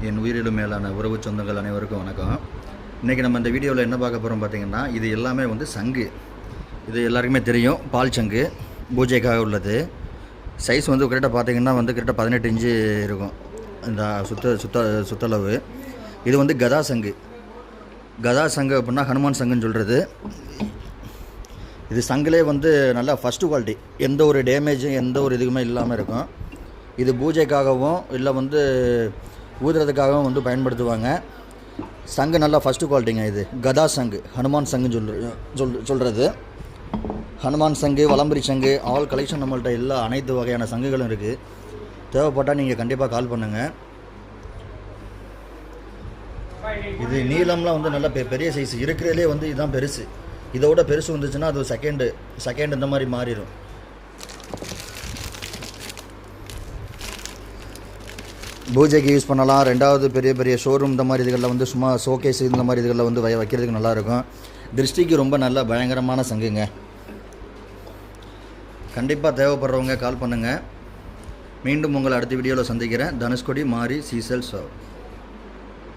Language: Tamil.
என் உயிரிலும் மேலான உறவு சொந்தங்கள் அனைவருக்கும் வணக்கம். இன்றைக்கி நம்ம இந்த வீடியோவில் என்ன பார்க்க போகிறோம் பார்த்திங்கன்னா, இது எல்லாமே வந்து சங்கு. இது எல்லாருக்குமே தெரியும், பால் சங்கு பூஜைக்காக உள்ளது. சைஸ் வந்து கரெக்டாக பார்த்திங்கன்னா வந்து கரெக்டாக 18 இன்ச்சு இருக்கும் இந்த சுத்தளவு. இது வந்து கதா சங்கு. கதா சங்கு அப்படின்னா ஹனுமான் சங்குன்னு சொல்கிறது. இது சங்கிலே வந்து நல்லா ஃபஸ்ட்டு குவாலிட்டி, எந்த ஒரு டேமேஜும் எந்த ஒரு இதுக்குமே இல்லாமல் இருக்கும். இது பூஜைக்காகவும் இல்லை வந்து ஊதுறதுக்காகவும் வந்து பயன்படுத்துவாங்க. சங்கு நல்லா ஃபஸ்ட்டு குவாலிட்டிங்க. இது கதா சங்கு, ஹனுமான் சங்குன்னு சொல்கிறது. ஹனுமான் சங்கு, வலம்புரி சங்கு, ஆல் கலெக்ஷன் நம்மள்கிட்ட எல்லா அனைத்து வகையான சங்குகளும் இருக்குது. தேவைப்பட்டால் நீங்கள் கண்டிப்பாக கால் பண்ணுங்கள். இது நீளம்லாம் வந்து நல்ல பெரிய சைஸ் இருக்கிறதுலே வந்து இதுதான் பெருசு. இதோட பெருசு வந்துச்சுன்னா அது செகண்ட் இந்த மாதிரி மாறிடும். பூஜைக்கு யூஸ் பண்ணலாம். ரெண்டாவது பெரிய ஷோரூம் இந்த மாதிரி இதுகளில் வந்து சும்மா ஷோகேஸ் இந்த மாதிரி இதுகளில் வந்து வைக்கிறதுக்கு நல்லாயிருக்கும். திருஷ்டிக்கு ரொம்ப நல்ல பயங்கரமான சங்குங்க. கண்டிப்பாக தேவைப்படுறவங்க கால் பண்ணுங்கள். மீண்டும் உங்களை அடுத்த வீடியோவில் சந்திக்கிறேன். தனுஷ்கோடி மாரி சீசல் ஷோ.